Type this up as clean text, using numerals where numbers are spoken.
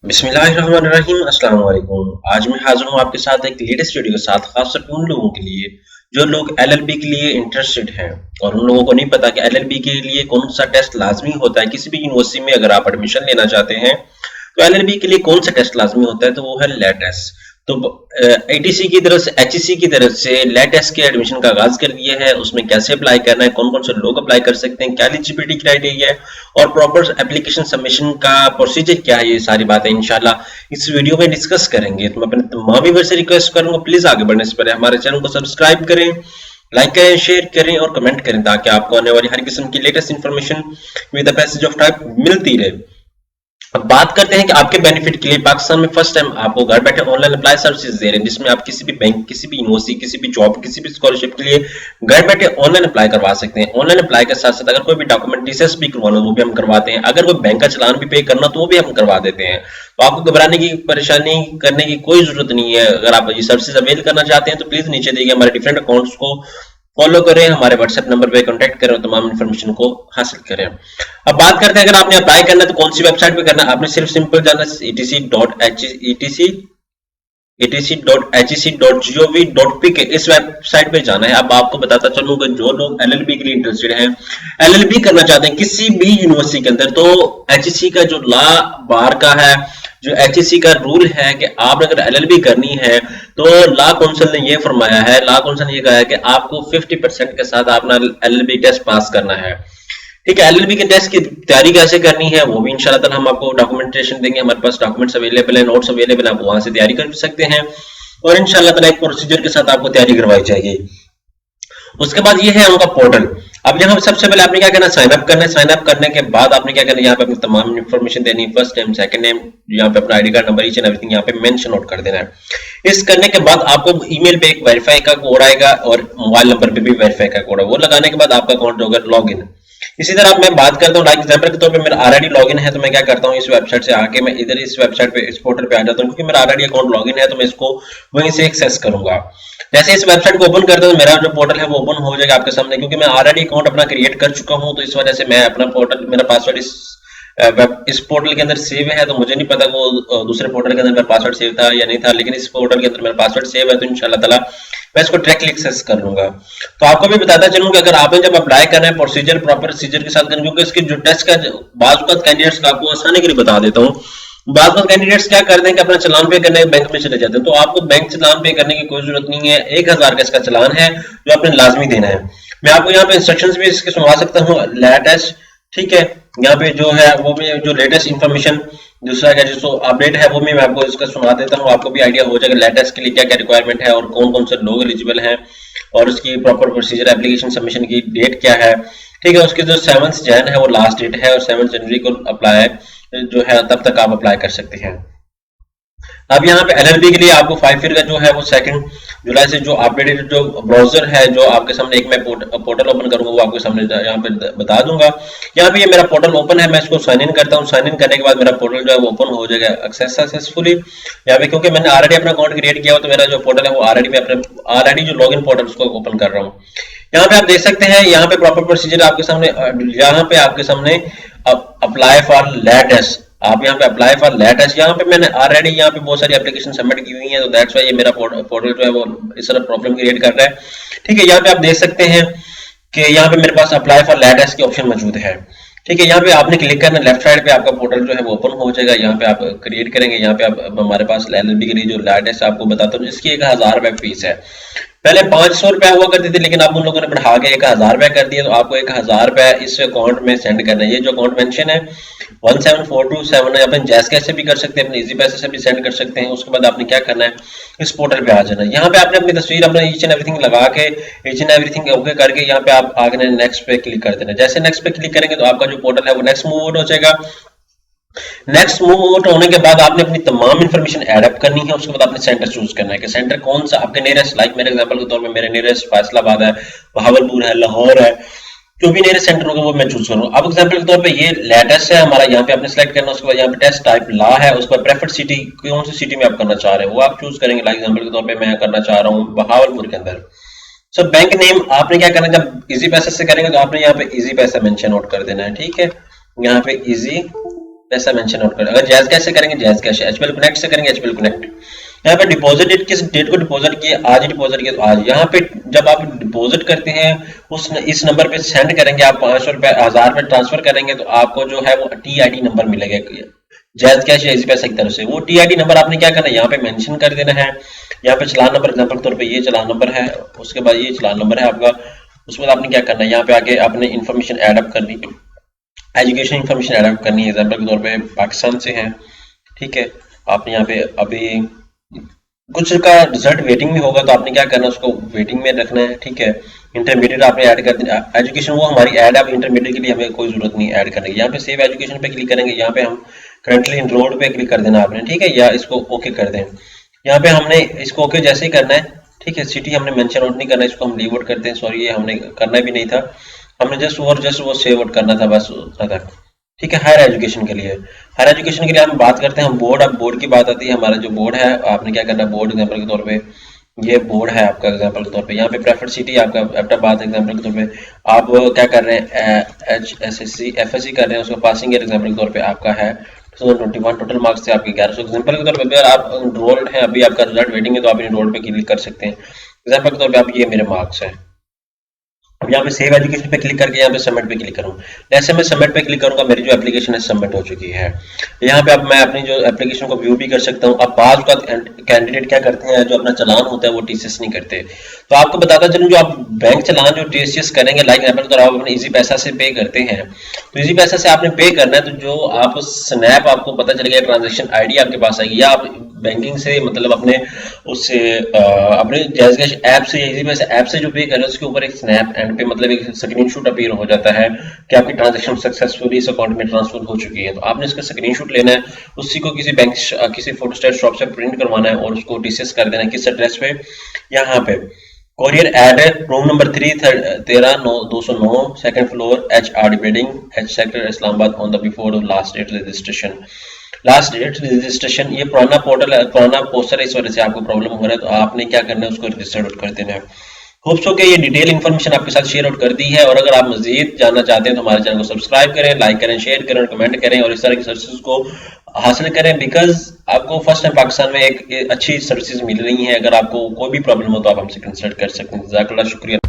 बिस्मिल्लाहिर्रहमानिर्रहीम अस्सलाम वालेकुम। आज मैं हाजिर हूँ आपके साथ एक लेटेस्ट वीडियो के साथ, खासकर उन लोगों के लिए जो लोग एलएलबी के लिए इंटरेस्टेड हैं और उन लोगों को नहीं पता कि एलएलबी के लिए कौन सा टेस्ट लाजमी होता है। किसी भी यूनिवर्सिटी में अगर आप एडमिशन लेना चाहते हैं तो एलएलबी के लिए कौन सा टेस्ट लाजमी होता है, तो वो है लैट टेस्ट। तो एटीसी की तरफ से एचईसी की तरफ से लैट टेस्ट के एडमिशन का आगाज कर दिया है। उसमें कैसे अप्लाई करना है, कौन कौन से लोग अप्लाई कर सकते हैं, क्या एलिजिबिलिटी क्राइटेरिया है और प्रॉपर एप्लीकेशन सबमिशन का प्रोसीजर क्या है, ये सारी बातें इंशाल्लाह इस वीडियो में डिस्कस करेंगे। तो मैं अपने तमाम व्यूअर्स से रिक्वेस्ट करूंगा, प्लीज आगे बढ़ने से पहले हमारे चैनल को सब्सक्राइब करें, लाइक करें, शेयर करें और कमेंट करें ताकि आपको आने वाली हर किस्म की latest information with the passage of time मिलती रहे। अब बात करते हैं कि आपके बेनिफिट के लिए पाकिस्तान में फर्स्ट टाइम आपको घर बैठे ऑनलाइन अप्लाई सर्विसेज दे रहे हैं, जिसमें आप किसी भी बैंक, किसी भी यूनिवर्सिटी, किसी भी जॉब, किसी भी स्कॉलरशिप के लिए घर बैठे ऑनलाइन अप्लाई करवा सकते हैं। ऑनलाइन अप्लाई के साथ साथ अगर कोई भी डॉक्यूमेंट रिसर्च भी करवाना वो भी हम करवाते हैं। अगर कोई बैंक का चलान भी पे करना तो वो भी हम करवा देते हैं। तो आपको घबराने की, परेशानी करने की कोई जरूरत नहीं है। अगर आप ये सर्विसेज अवेल करना चाहते हैं तो प्लीज नीचे दिए गए हमारे डिफरेंट अकाउंट्स को फॉलो करें, हमारे व्हाट्सएप नंबर पे कांटेक्ट करें और तमाम इन्फॉर्मेशन को हासिल करें। अब बात करते हैं अगर आपने अप्लाई करना है तो कौन सी वेबसाइट पे करना है। आपने सिर्फ सिंपल जाना etc.hec.gov.pk इस वेबसाइट पे जाना है। अब आपको बताता चलूं कि जो लोग एलएलबी के लिए इंटरेस्टेड हैं, एलएलबी करना चाहते हैं किसी भी यूनिवर्सिटी के अंदर, तो एचईसी का जो लॉ बार का है, जो एचईसी का रूल है कि आपने अगर एलएलबी करनी है तो लॉ काउंसिल ने ये फरमाया है, लॉ काउंसिल ने ये कहा है कि आपको 50% के साथ अपना एलएलबी टेस्ट पास करना है। ठीक है, एलएलबी के टेस्ट की तैयारी कैसे करनी है वो भी इंशाल्लाह ताला हम आपको डॉक्यूमेंटेशन देंगे। हमारे पास डॉक्यूमेंट्स अवेलेबल है, नोट्स अवेलेबल है, आप वहां से तैयारी कर सकते हैं और इंशाल्लाह ताला एक प्रोसीजर के साथ आपको तैयारी करवाई जाएगी। उसके बाद ये है उनका पोर्टल। अब यहाँ सबसे पहले आपने क्या करना है, साइन अप करना है। साइन अप करने के बाद आपने क्या करना है, यहाँ पे अपनी तमाम इन्फॉर्मेशन देनी है, फर्स्ट नेम, सेकंड नेम, यहाँ पे अपना ID card number, each and everything यहाँ पे मेंशन आउट कर देना है। इस करने के बाद आपको ईमेल पे एक वेरीफाई का कोड आएगा और मोबाइल नंबर पे भी वेरीफाई का कोड है, वो लगाने के बाद आपका अकाउंट होगा लॉग इन। इसी तरह मैं बात करता हूँ, लाइक एग्जांपल के तौर पे मेरा ऑलरेडी लॉगिन है तो मैं क्या करता हूँ, इस वेबसाइट से आके मैं इधर इस वेबसाइट पे, इस पोर्टल पे आ जाता हूँ क्योंकि मेरा ऑलरेडी अकाउंट लॉगिन है तो मैं इसको वहीं से एक्सेस करूंगा। जैसे इस वेबसाइट को ओपन करता हूँ मेरा जो पोर्टल है वो ओपन हो जाएगा आपके सामने, क्योंकि मैं ऑलरेडी अकाउंट अपना क्रिएट कर चुका हूँ तो इस वजह से मैं अपना पोर्टल, मेरा पासवर्ड इस पोर्टल के अंदर सेव है। तो मुझे नहीं पता वो दूसरे पोर्टल के अंदर मेरा पासवर्ड सेव था या नहीं था, लेकिन इस पोर्टल के अंदर मेरा पासवर्ड सेव है तो इंशाल्लाह ताला मैं इसको डायरेक्टली एक्सेस कर लूंगा। तो आपको भी बताता चलूं कि अगर आपने जब अप्लाई करना है प्रोसीजर, प्रॉपर प्रोसीजर के साथ करना, क्योंकि इसके जो टेस्ट का बाजू का कैंडिडेट्स का आपको आसानी के लिए बता देता हूँ। बाद में कैंडिडेट्स क्या करते हैं कि अपना चलान पे करने बैंक में चले जाते हैं, तो आपको बैंक चलान पे करने की कोई जरूरत नहीं है। 1000 का इसका चलान है जो आपने लाजमी देना है। मैं आपको यहाँ पे इंस्ट्रक्शंस भी इसके सुनवा सकता हूँ, लेटेस्ट, ठीक है। यहाँ पे जो है वो भी जो लेटेस्ट इंफॉर्मेशन दूसरा का जो अपडेट है वो भी मैं आपको इसका सुना देता हूँ, आपको भी आइडिया हो जाएगा लेटेस्ट के लिए क्या क्या रिक्वायरमेंट है और कौन कौन से लोग एलिजिबल हैं और उसकी प्रॉपर प्रोसीजर, एप्लीकेशन सबमिशन की डेट क्या है। ठीक है, उसकी जो 7 जैन है वो लास्ट डेट है और 7 जनवरी को अप्लाई जो है तब तक आप अप्लाई कर सकते हैं। अब यहाँ पे एलएलबी के लिए आपको 5 ईयर का जो है वो 2 जुलाई से जो अपडेटेड जो ब्राउजर है, जो आपके सामने एक मैं पोर्टल ओपन करूंगा वो आपके सामने यहाँ पे बता दूंगा। यहाँ पे ये मेरा पोर्टल ओपन है, मैं इसको साइन इन करता हूँ। साइन इन करने के बाद मेरा पोर्टल जो है वो ओपन हो जाएगा सक्सेसफुली। यहाँ पे क्योंकि मैंने ऑलरेडी अपना अकाउंट क्रिएट किया हो तो मेरा जो पोर्टल है वो ऑलरेडी जो लॉगिन पोर्टल उसको ओपन कर रहा हूँ। यहाँ पे आप देख सकते हैं, यहाँ पे प्रॉपर प्रोसीजर आपके सामने, यहाँ पे आपके सामने अप्लाई फॉर लेटेस्ट, आप यहाँ पे अप्लाई फॉर लेटेस्ट, यहाँ पे मैंने ऑलरेडी यहाँ पे बहुत सारी एप्लीकेशन सबमिट की हुई है तो दैट्स वाई ये मेरा पोर्टल जो है वो इस तरह प्रॉब्लम क्रिएट कर रहा है। ठीक है, यहाँ पे आप देख सकते हैं कि यहाँ पे मेरे पास अप्लाई फॉर लेटेस्ट की ऑप्शन मौजूद है। ठीक है, यहाँ पे आपने क्लिक करना, लेफ्ट साइड पे आपका पोर्टल जो है वो ओपन हो जाएगा। यहाँ पे आप क्रिएट करेंगे, यहाँ पे आप हमारे पास एलएलबी के लिए जो लेटेस्ट आपको बताता हूँ, इसकी 1000 रुपए फीस है। पहले 500 रुपया हुआ करती थी लेकिन अब उन लोगों ने बढ़ा के 1000 रुपया कर दिया, तो आपको 1000 रुपया इस अकाउंट में सेंड करना है। ये जो अकाउंट मेंशन है 17427 है, अपन जैस कैसे भी कर सकते हैं, अपने इजी पैसे से भी सेंड कर सकते हैं। उसके बाद आपने क्या करना है, इस पोर्टल पे आ जाना है। यहाँ पे आपने अपनी तस्वीर, अपना ईच एंड एवरीथिंग लगा के, ईच एंड एवरीथिंग ओके करके यहाँ पे आप आगे नेक्स्ट पे क्लिक कर देना। जैसे नेक्स्ट पे क्लिक करेंगे तो आपका जो पोर्टल है वो नेक्स्ट मूव आउट हो जाएगा। नेक्स्ट मूव आउट होने के बाद आपने अपनी तमाम इन्फॉर्मेशन ऐड अप करनी है। उसके बाद आपने सेंटर चूज करना है कि सेंटर कौन सा आपके नियरेस्ट, लाइक मेरे एग्जांपल के तौर पे मेरे नियरेस्ट फैसलाबाद है, बहावलपुर है, लाहौर है, जो भी नियरेस्ट सेंटर होगा वो मैं चूज करूँ। अब एग्जांपल के तौर पे ये लेटेस्ट है हमारा, यहाँ पे आपने सेलेक्ट करना। उसके बाद यहाँ पे टेस्ट टाइप लॉ है, उस पर प्रेफर्ड सिटी, कौन सी सिटी में आप करना चाह रहे हैं वो आप चूज करेंगे। लाइक एग्जांपल के तौर पे मैं करना चाह रहा हूँ बहावलपुर के अंदर। सो बैंक नेम आपने क्या करना है, जब इजी पैसे से करेंगे तो आपने यहाँ पे इजी पैसा मेंशन आउट कर देना है। ठीक है, यहाँ पे इजी पैसा मेंशन आउट कर। अगर जैज कैश से करेंगे जैज कैश, एचपीएल कनेक्ट से करेंगे एचपीएल कनेक्ट। यहाँ पे डिपॉजिट डेट, किस डेट को डिपॉजिट किया, आज ही डिपॉजिट किया तो आज। यहाँ पे जब आप डिपॉजिट करते हैं इस नंबर पे सेंड करेंगे, आप 500 रुपए 1000 रुपए ट्रांसफर करेंगे तो आपको जो है वो टीआईडी नंबर मिलेगा जैज कैश या इजी पैसा की तरफ से। वो टीआईडी नंबर आपने क्या करना है, यहाँ पे मेंशन कर देना है। यहाँ पे चलान नंबर एग्जाम्पल के तौर पे ये चलान नंबर है, उसके बाद ये चलान नंबर है आपका। उसके बाद आपने क्या करना है, यहाँ पे आके आपने इन्फॉर्मेशन एड अप करनी, एजुकेशन इन्फॉर्मेशन एड अप करनी है। एग्जाम्पल के तौर पे पाकिस्तान से है, ठीक है। आपने यहाँ पे अभी कुछ का रिजल्ट वेटिंग में होगा तो आपने क्या करना है, उसको वेटिंग में रखना है, ठीक है। इंटरमीडिएट आपने ऐड कर देना, एजुकेशन वो हमारी ऐड, अब इंटरमीडिएट के लिए हमें कोई जरूरत नहीं ऐड करने की। यहाँ पे सेव एजुकेशन पे क्लिक करेंगे, यहाँ पे हम करंटली इनरोल्ड पे क्लिक कर देना आपने, ठीक है, या इसको ओके कर दें। यहाँ पे हमने इसको ओके जैसे ही करना है, ठीक है। सिटी हमने मेंशन आउट नहीं करना, इसको हम लीव आउट करते हैं, सॉरी ये हमने करना भी नहीं था, हमने जस्ट वो सेव आउट करना था बस उतना तक, ठीक है। हायर एजुकेशन के लिए, हायर एजुकेशन के लिए हम बात करते हैं, हम बोर्ड, अब बोर्ड की बात आती है। हमारा जो बोर्ड है, आपने क्या करना है, बोर्ड एग्जाम्पल के तौर पे ये बोर्ड है आपका एग्जाम्पल के तौर पे। यहाँ पे प्रेफर्ड सिटी आपका एबटाबाद एग्जाम्पल के तौर पे। आप क्या कर रहे हैं, HSSC FSC कर रहे हैं, उसका पासिंग ईयर एग्जाम्पल के तौर पे आपका है 2021, टोटल मार्क्स थे आपके 1100। एग्जाम्पल के तौर पे अगर आप एनरोल्ड हैं, अभी आपका रिजल्ट वेटिंग है, तो आप एनरोल्ड पे क्लिक कर सकते हैं। एग्जाम्पल के तौर पे आप ये मेरे मार्क्स हैं। अब यहाँ पे सेव एजुकेशन पे क्लिक करके यहाँ पे सबमिट पे क्लिक करूँ, जैसे मैं सबमिट पे क्लिक करूंगा मेरी जो एप्लीकेशन है सबमिट हो चुकी है। यहाँ पे अब मैं अपनी जो एप्लीकेशन को व्यू भी कर सकता हूँ। अब बाज का कैंडिडेट क्या करते हैं, जो अपना चालान होता है वो टीसीएस नहीं करते, तो आपको बताता चलूं, जो आप बैंक चालान जो टीसीएस करेंगे, लाइक एग्जाम्पल तो आप अपने इजी पैसा से पे करते हैं, तो इजी पैसा से आपने पे करना है, तो जो आप स्नैप आपको पता चल गया, ट्रांजेक्शन आईडी आपके पास आएगी, या आप बैंकिंग से मतलब अपने उससे अपने जैज कैश ऐप से या इजी पैसा ऐप से जो पे कर रहे हैं, उसके ऊपर एक स्नैप एंड पे मतलब एक स्क्रीनशॉट अपीयर हो जाता है कि आपकी ट्रांजैक्शन सक्सेसफुली इस अकाउंट में ट्रांसफर हो चुकी है। तो आपने इसका स्क्रीनशॉट लेना है, उसी को किसी बैंक किसी फोटोस्टेट शॉप से प्रिंट करवाना है और उसको टीसीएस कर देना है। किस एड्रेस पे, यहाँ पे courier add room number 313-209 second floor HRD building H sector Islamabad on the before last date registration. Last date registration, ये पुराना पोर्टल है, पुराना पोस्टर है, इस वजह से आपको प्रॉब्लम हो रहा है, तो आपने क्या करना है, उसको रजिस्टर आउट कर देना है। होप्स हो के ये डिटेल इन्फॉर्मेशन आपके साथ शेयर आउट कर दी है, और अगर आप मजीद जानना चाहते हैं तो हमारे चैनल को सब्सक्राइब करें, लाइक करें, शेयर करें और कमेंट करें, और इस तरह की सर्विसेज को हासिल करें, बिकॉज आपको फर्स्ट टाइम पाकिस्तान में एक अच्छी सर्विसेज मिल रही हैं। अगर आपको कोई भी प्रॉब्लम हो तो आप हमसे कंसल्ट कर सकते हैं। जज़ाकल्लाह, शुक्रिया।